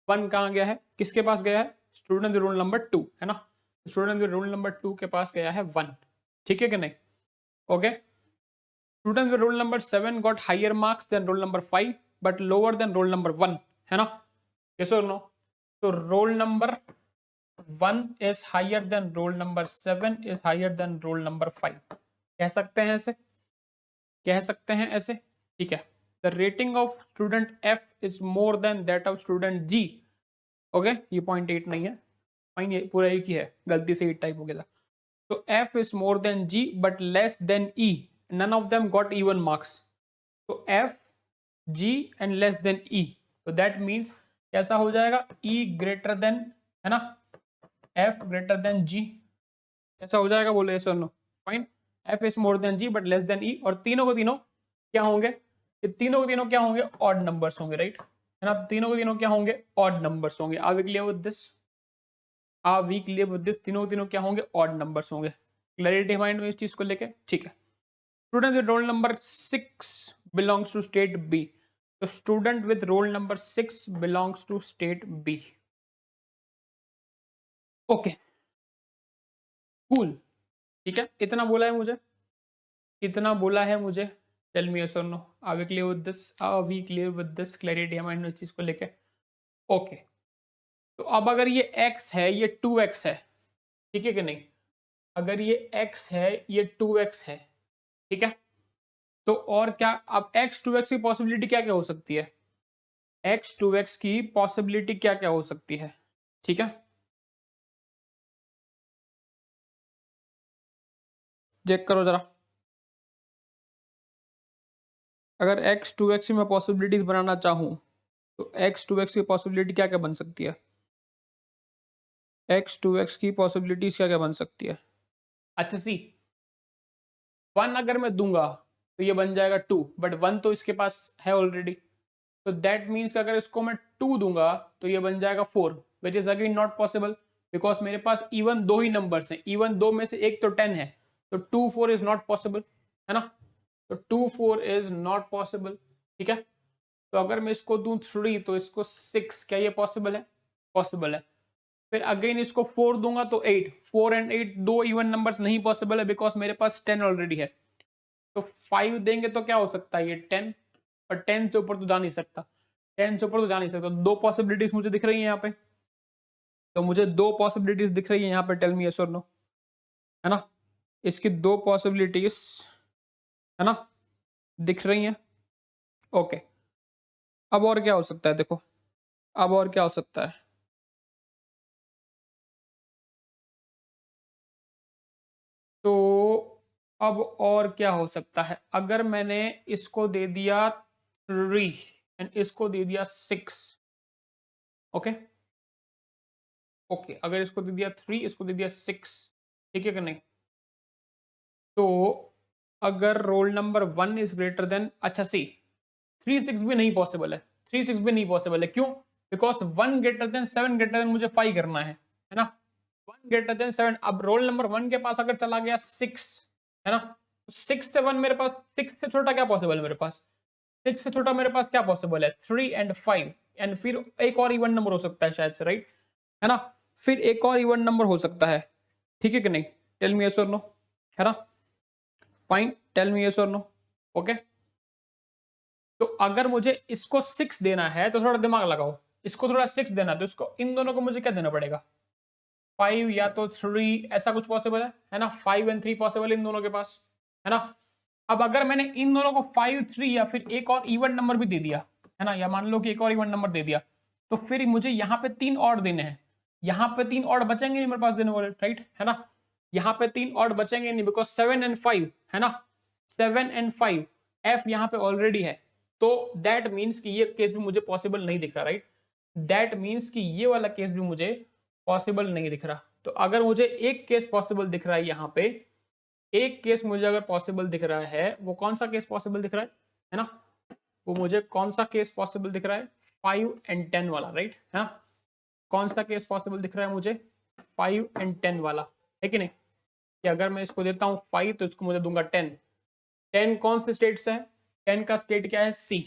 1 कहाँ गया है? किसके पास गया है? स्टूडेंट विद रोल नंबर 2, है ना? स्टूडेंट विद रोल नंबर 2 के पास गया है 1. ठीक है कि नहीं? Okay. Student with roll number 7 got higher marks than roll number 5 but lower than roll number 1, है ना? yes or no? So roll number 1 is higher than roll number 7 is higher than roll number 5. कह सकते हैं ऐसे, कह सकते हैं ऐसे. ठीक है. the rating of student F is more than that of student G. Okay, ये 0.8 नहीं है, फाइन, ये पूरा एक ही है, गलती से 8 टाइप हो गया था. so F is more than G but less than E. none of them got even marks. so F, G and less than E. तो दैट मीन्स कैसा हो जाएगा? E ग्रेटर देन, है ना, F ग्रेटर देन G. ऐसा हो जाएगा, बोलो yes or no? Fine. F is more than G but less than E. और तीनों को तीनों क्या होंगे? ये तीनों को तीनों क्या होंगे? ऑड नंबर्स होंगे, राइट, है ना? तीनों को तीनों क्या होंगे? ऑड नंबर्स होंगे. Are we clear with this? Are we clear with this? तीनों को तीनों क्या होंगे? ऑड नंबर्स होंगे. क्लैरिटी माइंड में इस चीज को लेके? ठीक है. Student with roll number 6 belongs to state B. So student with roll number 6 belongs to state B. Okay, cool. ठीक है, इतना बोला है मुझे, इतना बोला है मुझे. टेल मी यस और no. Are we clear with this? Are we clear with this? Clarity है माइंड में इस चीज को लेके? ओके. तो अब अगर ये x है, ये 2x है, ठीक है कि नहीं? अगर ये x है, ये 2x है, ठीक है, तो और क्या? अब x 2x की पॉसिबिलिटी क्या क्या हो सकती है? x 2x की पॉसिबिलिटी क्या क्या हो सकती है? ठीक है, चेक करो जरा. अगर x 2x की मैं पॉसिबिलिटीज बनाना चाहूं तो x 2x की पॉसिबिलिटी क्या क्या बन सकती है? x 2x की पॉसिबिलिटीज क्या क्या बन सकती है? अच्छा सी, 1 अगर मैं दूंगा तो ये बन जाएगा 2, बट 1 तो इसके पास है ऑलरेडी. तो दैट मीन्स कि अगर इसको मैं 2 दूंगा तो ये बन जाएगा 4, which is again not possible because मेरे पास इवन दो ही नंबर्स हैं. इवन दो में से एक तो 10 है, तो 2 4 इज नॉट पॉसिबल, है ना? तो 2 4 इज नॉट पॉसिबल. ठीक है. तो अगर मैं इसको दूं 3 तो इसको 6, क्या ये पॉसिबल है? पॉसिबल है. फिर अगेन इसको 4 दूंगा तो 8. 4 एंड 8 दो इवन नंबर्स नहीं पॉसिबल है बिकॉज मेरे पास 10 ऑलरेडी है. तो 5 देंगे तो क्या हो सकता है? ये 10, और 10 से ऊपर तो जा नहीं सकता. 10 से ऊपर तो जा नहीं सकता. दो पॉसिबिलिटीज मुझे दिख रही है यहाँ पे. तो मुझे दो पॉसिबिलिटीज दिख रही है यहाँ पे. टेल मी यस और नो, है ना? इसकी दो पॉसिबिलिटीज, है ना, दिख रही हैं. ओके. अब और क्या हो सकता है? देखो, अब और क्या हो सकता है? तो अब और क्या हो सकता है? अगर मैंने इसको दे दिया 3 एंड इसको दे दिया 6, ओके ओके, अगर इसको दे दिया 3, इसको दे दिया 6, ठीक है कि नहीं? तो अगर roll number 1 is greater then, अच्छा सी, 3 6 भी नहीं पॉसिबल है. 3 6 भी नहीं पॉसिबल है. क्यों? Because 1 greater than 7 greater than मुझे 5 करना है ना? 1 ग्रेटर देन 7. अब रोल नंबर 1 के पास अगर चला गया 6, है ना, 6 से 1 मेरे पास, 6 से छोटा क्या पॉसिबल है मेरे पास, 6 से छोटा मेरे पास क्या पॉसिबल है, 3 एंड 5, एंड फिर एक और इवन नंबर हो सकता है शायद से, राइट, है ना, फिर एक और इवन नंबर हो सकता है, ठीक है कि नहीं, टेल मी यस और नो, है ना, फाइन, टेल मी यस और नो, ओके। तो अगर मुझे इसको 6 देना है तो थोड़ा दिमाग लगाओ, इसको थोड़ा 6 देना है तो इसको, इन दोनों को मुझे क्या देना पड़ेगा, 5 या तो 3, ऐसा कुछ पॉसिबल है ना, 5 एंड 3 पॉसिबल इन दोनों के पास, है ना। अब अगर मैंने इन दोनों को 5, 3 या फिर एक और इवन नंबर भी दे दिया, है ना, या मान लो कि एक और इवन नंबर दे दिया, तो फिर मुझे यहाँ पे 3 और देने हैं, यहाँ पे 3 और बचेंगे नहीं मेरे पास देने वाले, राइट, है ना, यहाँ पे 3 और बचेंगे नहीं, बिकॉज 7 एंड 5, है ना, 7 एंड 5, एफ यहाँ पे ऑलरेडी है, तो दैट मीन्स कि ये केस भी मुझे पॉसिबल नहीं दिख रहा, राइट, दैट मीन्स कि ये वाला केस भी मुझे पॉसिबल नहीं दिख रहा। तो अगर मुझे एक केस पॉसिबल दिख रहा है यहाँ पे, एक केस मुझे अगर पॉसिबल दिख रहा है, वो कौन सा केस पॉसिबल दिख रहा है ना, वो मुझे कौन सा केस पॉसिबल दिख रहा है, 5 एंड 10 वाला, राइट, है ना, कौन सा केस पॉसिबल दिख रहा है मुझे, 5 एंड 10 वाला, है कि नहीं, कि अगर मैं इसको देता हूँ 5 तो इसको मुझे दूंगा 10, 10 कौन से स्टेट से है, 10 का स्टेट क्या है, सी,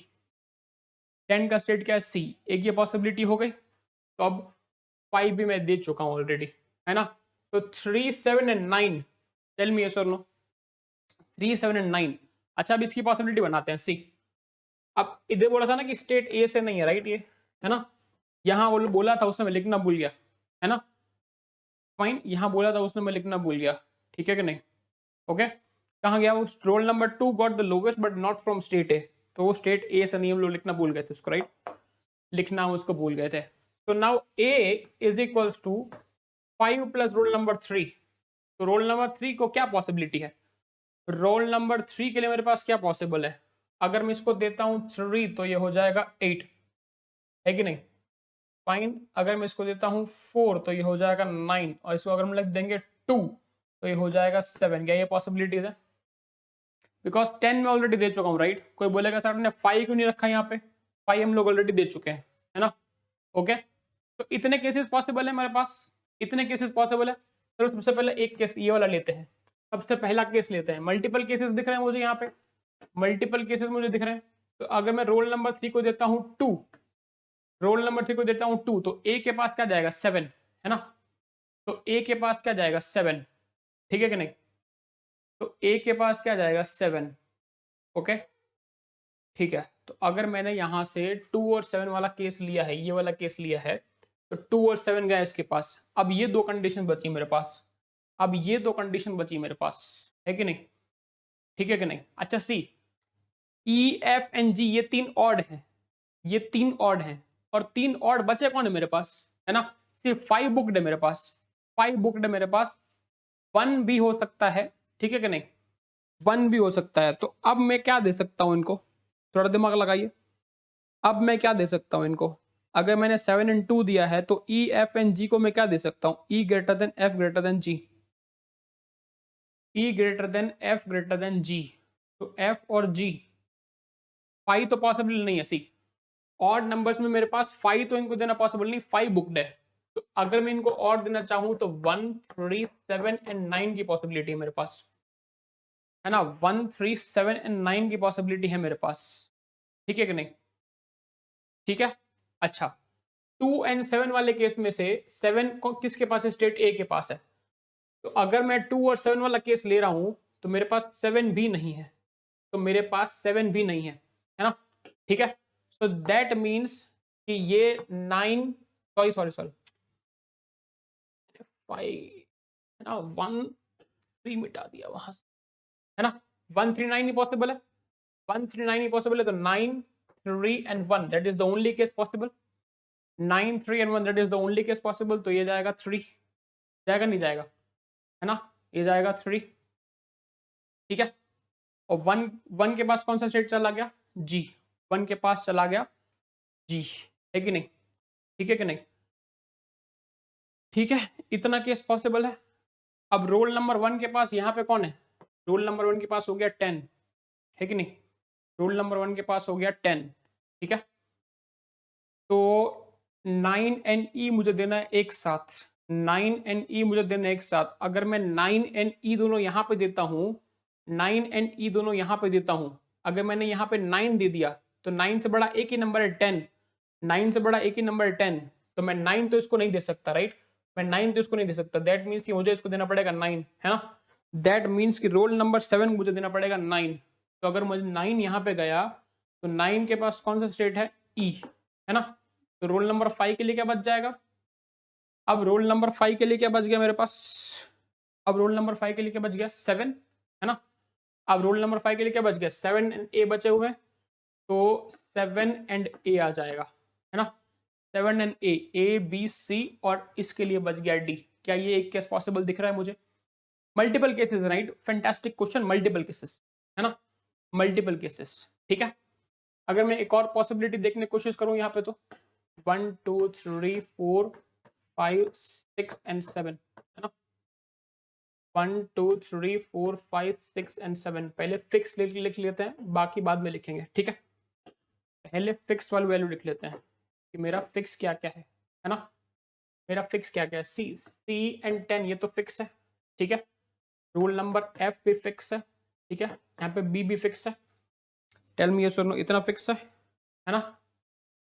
10 का स्टेट क्या है, सी, एक ये पॉसिबिलिटी हो गई, तो अब 5 भी मैं दे चुका हूँ ऑलरेडी, है ना, तो 3, 7 एंड 9, टेल मी यस और नो, 3, 7 एंड 9, अच्छा अब इसकी पॉसिबिलिटी बनाते हैं, सी, अब इधर बोला था ना कि स्टेट ए से नहीं है, राइट, ये है ना, यहाँ वो बोला था उसने, मैं लिखना भूल गया, है ना, फाइन, यहाँ बोला था उसने, मैं लिखना भूल गया, ठीक है कि नहीं, ओके, कहाँ गया वो, roll number 2 got the lowest but not from state A, तो वो स्टेट ए से नहीं, हम लोग लिखना भूल गए थे उसको, राइट, लिखना हम उसको भूल गए थे, तो now A is equals to 5 plus roll number 3, तो रोल नंबर 3 को क्या पॉसिबिलिटी है, रोल नंबर 3 के लिए मेरे पास क्या पॉसिबल है, अगर मैं इसको देता हूं 3 तो ये हो जाएगा 8, है कि नहीं, फाइन, अगर मैं इसको देता हूं 4 तो ये हो जाएगा 9, और इसको अगर हम लिख देंगे 2 तो ये हो जाएगा 7, क्या ये पॉसिबिलिटीज है, बिकॉज 10 में ऑलरेडी दे चुका हूँ, राइट, कोई बोलेगा सर ने 5 क्यों नहीं रखा यहाँ पे, 5 हम लोग ऑलरेडी दे चुके हैं, है ना, ओके, तो इतने केसेस पॉसिबल है मेरे पास, इतने केसेस पॉसिबल है, चलो सबसे पहले एक केस ये वाला लेते हैं, सबसे पहला केस लेते हैं, मल्टीपल केसेस दिख रहे हैं मुझे यहाँ पे, मल्टीपल केसेस मुझे दिख रहे हैं, तो अगर मैं रोल नंबर 3 को देता हूँ 2, रोल नंबर 3 को देता हूँ 2, तो ए के पास क्या जाएगा 7, है ना, तो ए के पास क्या जाएगा 7, ठीक है कि नहीं, तो ए के पास क्या जाएगा 7, ओके, ठीक है, तो अगर मैंने यहाँ से 2 और 7 वाला केस लिया है, ये वाला केस लिया है, तो 2 और 7 गया इसके पास, अब ये दो कंडीशन बची मेरे पास, अब ये दो कंडीशन बची मेरे पास, है कि नहीं, ठीक है कि नहीं, अच्छा सी, ई एफ एन जी ये 3 ऑड हैं, ये 3 ऑड हैं, और 3 ऑड बचे कौन है मेरे पास, है ना, सिर्फ 5 बुक्ड है मेरे पास, 5 बुक्ड है मेरे पास, 1 भी हो सकता है, ठीक है कि नहीं, 1 भी हो सकता है, तो अब मैं क्या दे सकता हूँ इनको, थोड़ा दिमाग लगाइए, अब मैं क्या दे सकता हूँ इनको, अगर मैंने 7 एंड 2 दिया है तो ई एफ एंड जी को मैं क्या दे सकता हूँ, E greater than F greater than G, E greater than F greater than G, तो एफ और जी, 5 तो पॉसिबल नहीं है, सी ऑड नंबर्स में मेरे पास 5 तो इनको देना पॉसिबल नहीं, 5 बुक्ड है, तो अगर मैं इनको और देना चाहूँ तो 1, 3, 7 एंड 9 की पॉसिबिलिटी है मेरे पास, है ना, 1, 3, 7 एंड 9 की पॉसिबिलिटी है मेरे पास, ठीक है कि नहीं, ठीक है, अच्छा 2 एंड 7 वाले केस में से 7 को किसके पास है, स्टेट ए के पास है, तो अगर मैं 2 और 7 वाला केस ले रहा हूं तो मेरे पास 7 भी नहीं है, तो मेरे पास 7 भी नहीं है ना, ठीक है, सो दैट मीन्स कि ये 9, सॉरी सॉरी सॉरी 5, है ना, 1, 3 मिटा दिया वहां से, है ना, 1, 3, 9 ही पॉसिबल है, 1, 3, 9 ही पॉसिबल है, तो 9, 3 and 1 that is the only case possible, 9, 3 and 1 that is the only case possible, तो ये जाएगा 3, जाएगा नहीं जाएगा, है ना, ये जाएगा 3, ठीक है, और 1, 1 के पास कौन सा स्टेट चला गया, जी, 1 के पास चला गया जी, है कि नहीं, ठीक है कि नहीं, ठीक है, इतना केस पॉसिबल है। अब रोल नंबर 1 के पास यहाँ पे कौन है, रोल नंबर 1 के पास हो गया 10, है कि नहीं, रोल नंबर 1 के पास हो गया 10, ठीक है, तो 9 एंड ई मुझे देना है एक साथ, 9 एंड ई मुझे देना है एक साथ, अगर मैं 9 एंड ई दोनों यहाँ पे देता हूँ, 9 एंड ई दोनों यहाँ पे देता हूँ, अगर मैंने यहाँ पे 9 दे दिया तो 9 से बड़ा एक ही नंबर है 10, 9 से बड़ा एक ही नंबर है 10, तो मैं 9 तो इसको नहीं दे सकता, राइट, मैं 9 तो इसको नहीं दे सकता, दैट मीन्स कि मुझे इसको देना पड़ेगा 9, है ना, दैट मीन्स कि रोल नंबर 7 मुझे देना पड़ेगा 9, तो अगर मुझे 9 यहाँ पे गया तो 9 के पास कौन सा स्टेट है, ई, है ना, तो रोल नंबर 5 के लिए क्या बच जाएगा, अब रोल नंबर 5 के लिए क्या बच गया मेरे पास, अब रोल नंबर 5 के लिए क्या बच गया 7, है ना, अब रोल नंबर 5 के लिए क्या बच गया 7 एंड ए बचे हुए हैं, तो 7 एंड ए आ जाएगा, है ना, 7 एंड ए बी सी, और इसके लिए बच गया डी। क्या ये एक केस पॉसिबल दिख रहा है मुझे, multiple cases, right, fantastic question, multiple cases, है ना, मल्टीपल केसेस, ठीक है। अगर मैं एक और पॉसिबिलिटी देखने की कोशिश करूं यहाँ पे, तो 1 2 3 4 5 6 एंड 7, है ना, 1 2 3 4 5 6 एंड 7, पहले फिक्स लिख लेते हैं, बाकी बाद में लिखेंगे, ठीक है, पहले फिक्स वाली वैल्यू लिख लेते हैं कि मेरा फिक्स क्या क्या है ना, मेरा फिक्स क्या क्या है, सी एंड 10 ये तो फिक्स है, ठीक है, रूल नंबर एफ भी फिक्स है, ठीक है, यहाँ पे बी भी फिक्स है, टेल मी यस और नो, इतना फिक्स है ना,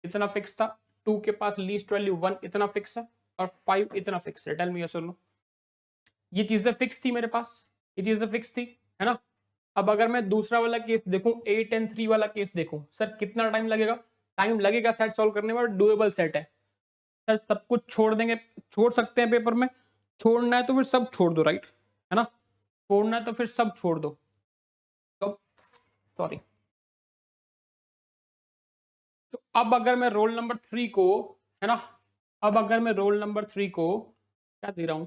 इतना फिक्स था, 2 के पास लीस्ट वैल्यू 1 इतना फिक्स है, और 5 इतना फिक्स है, टेल मी यस और नो, ये चीजें फिक्स थी मेरे पास, ये चीजें फिक्स थी, है ना। अब अगर मैं दूसरा वाला केस देखूं, 8 एंड 3 वाला केस देखूं, सर कितना टाइम लगेगा, टाइम लगेगा सेट सॉल्व करने में, डुएबल सेट है सर, सब कुछ छोड़ देंगे, छोड़ सकते हैं पेपर में, छोड़ना है तो फिर सब छोड़ दो, राइट, है ना, छोड़ना है तो फिर सब छोड़ दो, तो सॉरी, तो अब अगर मैं रोल नंबर 3 को, है ना, अब अगर मैं रोल नंबर 3 को क्या दे रहा हूं,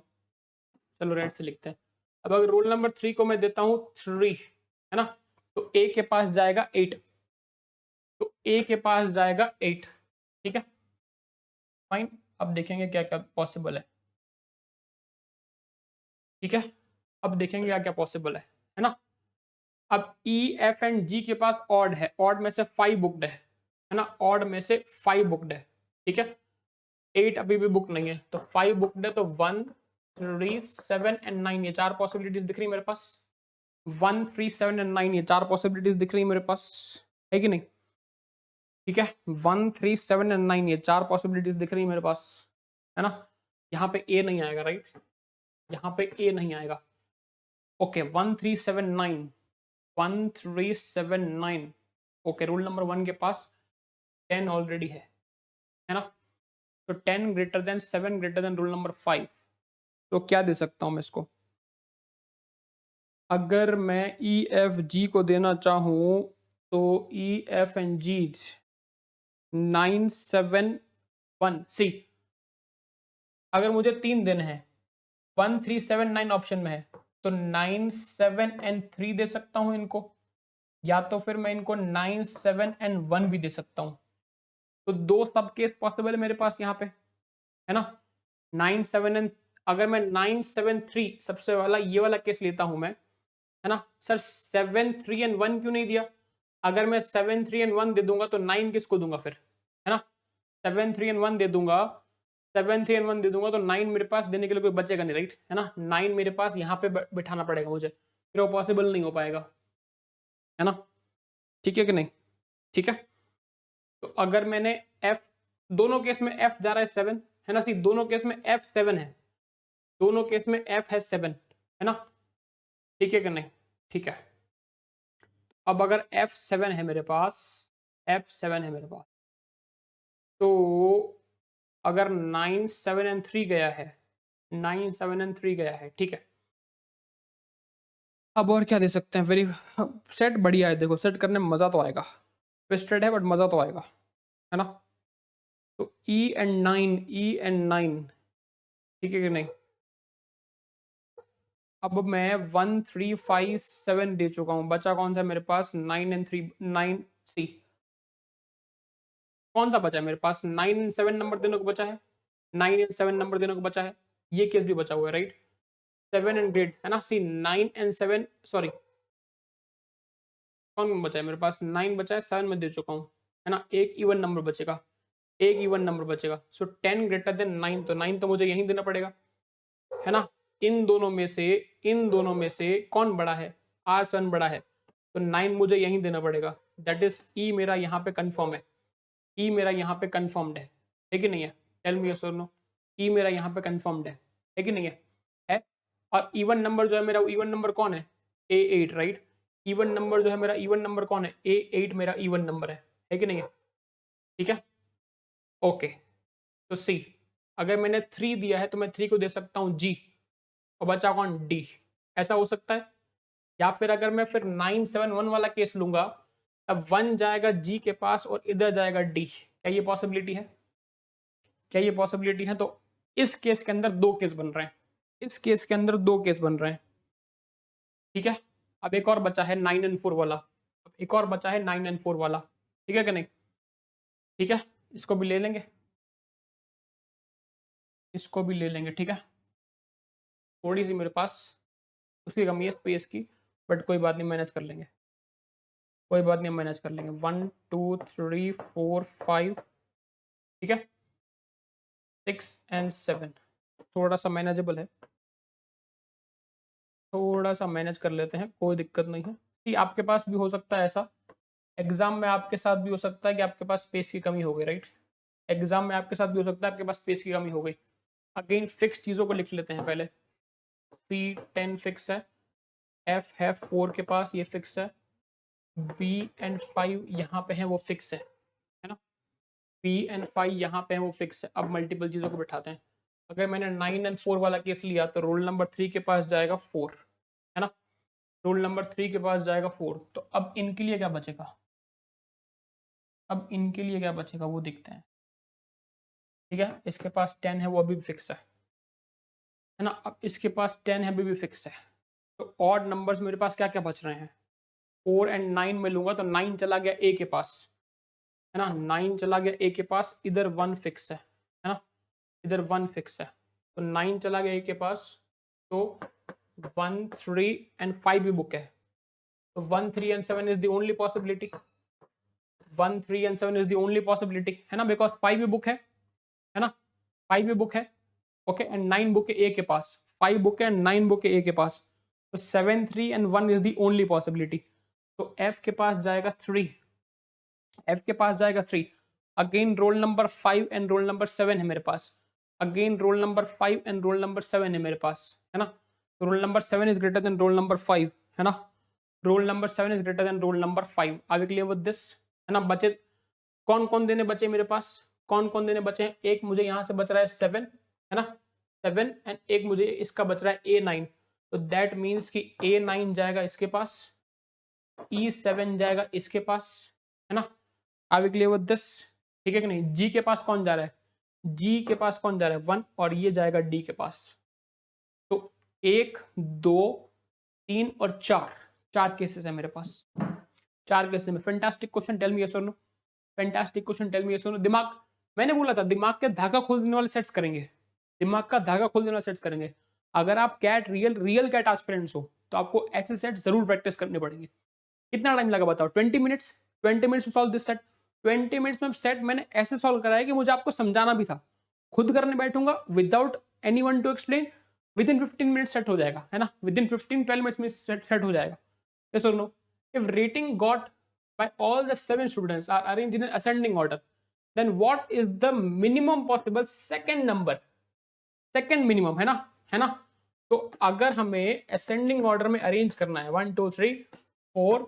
चलो रेड से लिखते हैं, अब अगर रोल नंबर 3 को मैं देता हूं 3, है ना, तो ए के पास जाएगा 8, तो ए के पास जाएगा 8, ठीक है, फाइन, अब देखेंगे क्या क्या पॉसिबल है, ठीक है, अब देखेंगे क्या क्या पॉसिबल है ना, अब ई एफ एंड जी के पास ऑड है, ऑड में से 5 बुकड है ना, ऑड में से 5 बुकड है, ठीक है, 8 अभी भी बुक नहीं है, तो 5 बुकड है, तो 1 3 7 एंड 9 ये 4 पॉसिबिलिटीज दिख रही है मेरे पास, 1 3 7 एंड 9 ये 4 पॉसिबिलिटीज दिख रही है मेरे पास, है कि नहीं, ठीक है, 1 3 7 एंड 9 ये 4 पॉसिबिलिटीज दिख रही है मेरे पास, है ना, यहाँ पे ए नहीं आएगा, राइट, यहाँ पे ए नहीं आएगा, ओके, 1 3 7 9 1 3 7 9, ओके, रूल नंबर 1 के पास 10 ऑलरेडी है ना, तो 10 greater than 7 greater than rule number 5, तो क्या दे सकता हूं मैं इसको, अगर मैं ई एफ जी को देना चाहूं तो ई एफ एंड जी 9 7 1, सी अगर मुझे 3 देने हैं, 1 3 7 9 ऑप्शन में है, तो 9 7 एंड 3 दे सकता हूं इनको, या तो फिर मैं इनको 9 7 एंड 1 भी दे सकता हूं, तो 2 सब केस पॉसिबल है मेरे पास यहाँ पे, है ना, 9 7 एंड, अगर मैं 9 7 3 सबसे वाला ये वाला केस लेता हूं मैं, है ना, सर 7 3 एंड 1 क्यों नहीं दिया, अगर मैं 7 3 एंड 1 दे दूंगा तो 9 किसको दूंगा फिर, है ना, 7 3 एंड 1 दे दूंगा, 7 3 एंड 1 दे दूंगा तो 9 मेरे पास देने के लिए कोई बचेगा नहीं, राइट, है ना, 9 मेरे पास यहाँ पे बिठाना पड़ेगा मुझे, फिर वो पॉसिबल नहीं हो पाएगा, है ना, ठीक है कि नहीं, ठीक है, तो अगर मैंने एफ, दोनों केस में एफ जा रहा है 7, है ना, सी दोनों केस में एफ 7 है, दोनों केस में एफ है 7, है ना, ठीक है कि नहीं, ठीक है, अब अगर F7 है मेरे पास, F7 है मेरे पास, तो अगर 9 7 एंड 3 गया है, 9 7 एंड 3 गया है, ठीक है, अब और क्या दे सकते हैं, वेरी सेट बढ़िया है, देखो सेट करने में मज़ा तो आएगा, ट्विस्टेड है बट मज़ा तो आएगा, है ना, तो E एंड 9, ठीक है कि नहीं, अब मैं 1 3 5 7 दे चुका हूँ, बचा कौन सा मेरे पास, 9 एंड 3 9, सी कौन सा बचा है मेरे पास, 9 एंड 7 नंबर देने को बचा है, 9 एंड 7 नंबर देने को बचा है, ये केस भी बचा हुआ है, राइट, 7 एंड ग्रेड, है ना, सी 9 एंड 7, सॉरी कौन बचा है मेरे पास, 9 बचा है, 7 में दे चुका हूँ, है ना, एक इवन नंबर बचेगा, एक इवन नंबर बचेगा, सो 10 ग्रेटर देन 9, तो 9 तो मुझे यहीं देना पड़ेगा, है ना, इन दोनों में से कौन बड़ा है, R7 बड़ा है तो 9 मुझे यहीं देना पड़ेगा, दैट इज ई मेरा यहाँ पे कंफर्म है, ई मेरा यहाँ पे कंफर्म्ड है कि नहीं है? टेल मी यस और नो। ई मेरा यहाँ पे कंफर्म्ड है कि नहीं है? है। और इवन नंबर जो है मेरा, इवन नंबर कौन है? A8 right. इवन नंबर जो है मेरा, इवन नंबर कौन है? A8 मेरा इवन नंबर है कि नहीं है? ठीक है, ओके। तो सी, अगर मैंने 3 दिया है तो मैं 3 को दे सकता हूँ G, और बचा कौन? D। ऐसा हो सकता है। या फिर अगर मैं फिर 971 वाला केस लूंगा, तब 1 जाएगा G के पास और इधर जाएगा D। क्या ये पॉसिबिलिटी है? क्या ये पॉसिबिलिटी है? तो इस केस के अंदर 2 केस बन रहे हैं, इस केस के अंदर 2 केस बन रहे हैं। ठीक है, अब एक और बचा है 9 and 4 वाला, अब एक और बचा है 9 and 4 वाला। ठीक है कि नहीं? ठीक है, इसको भी ले लेंगे, इसको भी ले लेंगे। ठीक है, थोड़ी सी मेरे पास उसकी कमी है स्पेस की, बट कोई बात नहीं, मैनेज कर लेंगे, कोई बात नहीं, मैनेज कर लेंगे। 1 2 3 4 5, ठीक है, 6 and 7 थोड़ा सा मैनेजेबल है, थोड़ा सा मैनेज कर लेते हैं, कोई दिक्कत नहीं है। कि आपके पास भी हो सकता है ऐसा, एग्जाम में आपके साथ भी हो सकता है कि आपके पास स्पेस की कमी हो गई, राइट? एग्जाम में आपके साथ भी हो सकता है आपके पास स्पेस की कमी हो गई। अगेन फिक्स चीज़ों को लिख लेते हैं पहले। C10 फिक्स है, F है 4 के पास, ये फिक्स है। B and 5 यहाँ पे है, वो फिक्स है ना? B and 5 यहाँ पे है, वो फिक्स है। अब मल्टीपल चीज़ों को बिठाते हैं। अगर मैंने 9 and 4 वाला केस लिया तो रोल नंबर 3 के पास जाएगा 4, है ना? रोल नंबर 3 के पास जाएगा 4। तो अब इनके लिए क्या बचेगा? अब इनके लिए क्या बचेगा वो देखते हैं। ठीक है, इसके पास 10 है, वो अभी भी फिक्स है ना? अब इसके पास 10 है, अभी भी फिक्स है। तो ऑड नंबर्स मेरे पास क्या क्या बच रहे हैं? 4 and 9 में लूंगा तो 9 चला गया ए के पास, है ना? 9 चला गया ए के पास, इधर 1 फिक्स है ना? इधर 1 फिक्स है, तो 9 चला गया ए के पास, तो 1 3 and 5 भी बुक है। तो 1 3 and 7 is the only possibility, 1 3 and 7 is the only possibility, है ना? बिकॉज 5 भी बुक है ना? 5 भी बुक है, ओके, एंड 9 बुक है ए के पास, 5 बुक है एंड 9 बुक है ए के पास, तो 7 3 and 1 is the only possibility. तो एफ के पास जाएगा 3, एफ के पास जाएगा 3। Again roll number 5 and roll number 7 है मेरे पास, again roll number 5 and roll number 7 है मेरे पास, है ना? तो roll number 7 is greater than roll number 5, है ना? Roll number 7 is greater than roll number 5। Are we clear with this? है ना? बचे कौन कौन देने बचे मेरे पास? कौन कौन देने बचे हैं? एक मुझे यहाँ से बच रहा है 7, है ना? 7 एंड एक मुझे इसका बच रहा है A9। तो दैट मीन्स कि A9 जाएगा इसके पास, E7 जाएगा इसके पास, है ना? Are we clear with this? ठीक है कि नहीं? G के पास कौन जा रहा है? G के पास कौन जा रहा है? 1, और ये जाएगा D के पास। तो 1 2 3 और 4, 4 केसेस है मेरे पास, 4 केसेस में। Fantastic question, tell me yes और no. Fantastic question, tell me yes और नो। दिमाग, मैंने बोला था दिमाग के धागा खोल देने वाले सेट्स करेंगे, दिमाग का धागा खोल देने वाले सेट्स करेंगे। अगर आप कैट रियल कैट एस्पिरेंट्स हो तो आपको ऐसे सेट जरूर प्रैक्टिस करनी पड़ेगी। कितना टाइम लगा बताओ? 20 minutes, 20 minutes to solve this set. 20 minutes में सेट मैंने ऐसे सॉल्व कराया कि मुझे आपको समझाना भी था। खुद करने बैठूंगा without anyone to explain, within 15 minutes set हो जाएगा, है ना? विद इन 15-12 मिनट्स में सेट हो जाएगा। यस और no? If rating got by all the 7 students are arranged in an ascending order, then what is the minimum possible second number? Second minimum, है ना? तो अगर हमें असेंडिंग ऑर्डर में अरेंज करना है 1 2 3 4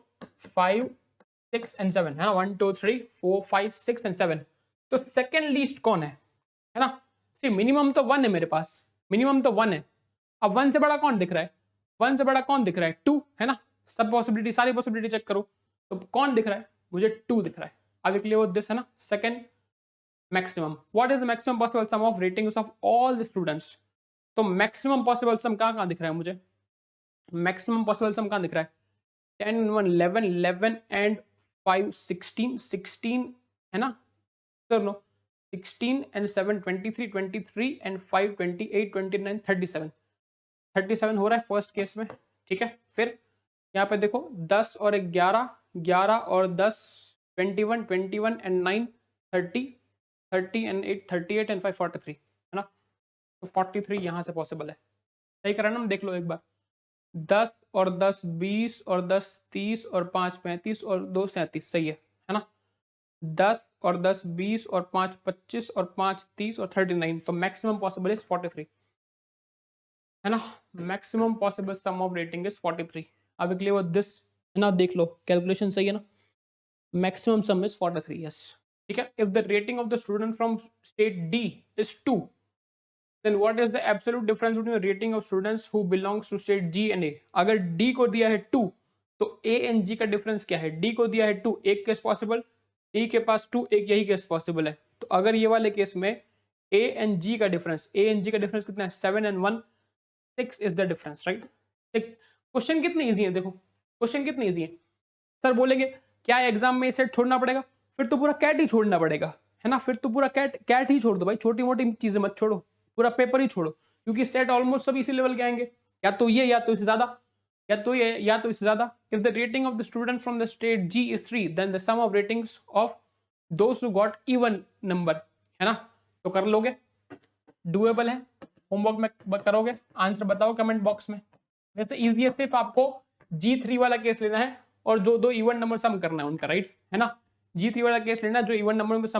5 6 and 7, है ना? 1 2 3 4 5 6 and 7, तो सेकेंड लीस्ट कौन है ना? सी मिनिमम तो 1 है मेरे पास, मिनिमम तो 1 है। अब 1 से बड़ा कौन दिख रहा है? 1 से बड़ा कौन दिख रहा है? 2, है ना? सब पॉसिबिलिटी, सारी पॉसिबिलिटी चेक करो, तो कौन दिख रहा है? मुझे 2 दिख रहा है। अब क्लियर विद दिस, है ना? Second maximum, what is the maximum possible sum of ratings of all the students? तो मैक्सिमम पॉसिबल सम कहाँ दिख रहा है मुझे? मैक्सिमम पॉसिबल सम कहाँ दिख रहा है? 10 1 11, 11 एंड 5 16, 16, है ना? सर नो, 16 एंड 7 23, 23 एंड 5 28, 29, 37, 37 हो रहा है फर्स्ट केस में। ठीक है, फिर यहाँ पे देखो 10 और 11, 11 और 10 21, 21 एंड 9 30, 30 एंड 8 38 एंड 5 43, है ना? तो 43 यहाँ से पॉसिबल है। सही करा ना? देख लो एक बार, 10 और 10 20 और 10 30 और 5 35 और 2 37, सही है ना। 10 और 10 20 और 5 25 और 5 30 और 39, तो मैक्सिमम पॉसिबल इज 43, है ना। Maximum possible sum of rating is 43। अब क्लियर विद दिस, है ना, देख लो कैलकुलेशन सही है ना। मैक्सिमम सम इज 43, यस, ठीक है। If the rating of the student from state D is 2, then what is the absolute difference between the rating of students who belongs to state G and A? अगर D को दिया है 2, तो A and G का डिफरेंस क्या है? D को दिया है 2, एक केस पॉसिबल, D के पास 2, एक यही केस पॉसिबल है। तो अगर ये वाले केस में A and G का डिफरेंस, A and G का डिफरेंस कितना है? 7 and 1, 6 is the difference, right. Question कितने इजी है, देखो क्वेश्चन कितने इजी है। सर बोलेंगे क्या एग्जाम में सेट छोड़ना पड़ेगा? फिर तो पूरा कैट ही छोड़ना पड़ेगा, है ना। फिर तो पूरा कैट ही छोड़ दो भाई, छोटी मोटी चीजें मत छोड़ो, पूरा पेपर ही छोड़ो, क्योंकि सेट ऑलमोस्ट सब इसी लेवल के आएंगे, या तो ये, या तो इससे ज्यादा, या तो ये, या तो इससे ज्यादा। If the rating of the student from the state G is 3, then the sum of ratings of those who got even number, है ना। तो कर लोगे, डुएबल है, होमवर्क में करोगे, आंसर बताओ कमेंट बॉक्स में। वैसे इजी है, सिर्फ आपको G3 वाला केस लेना है और जो दो इवन नंबर सम करना है उनका, राइट, है ना। G3 वाला केस लेना है, जो इवन नंबर में सम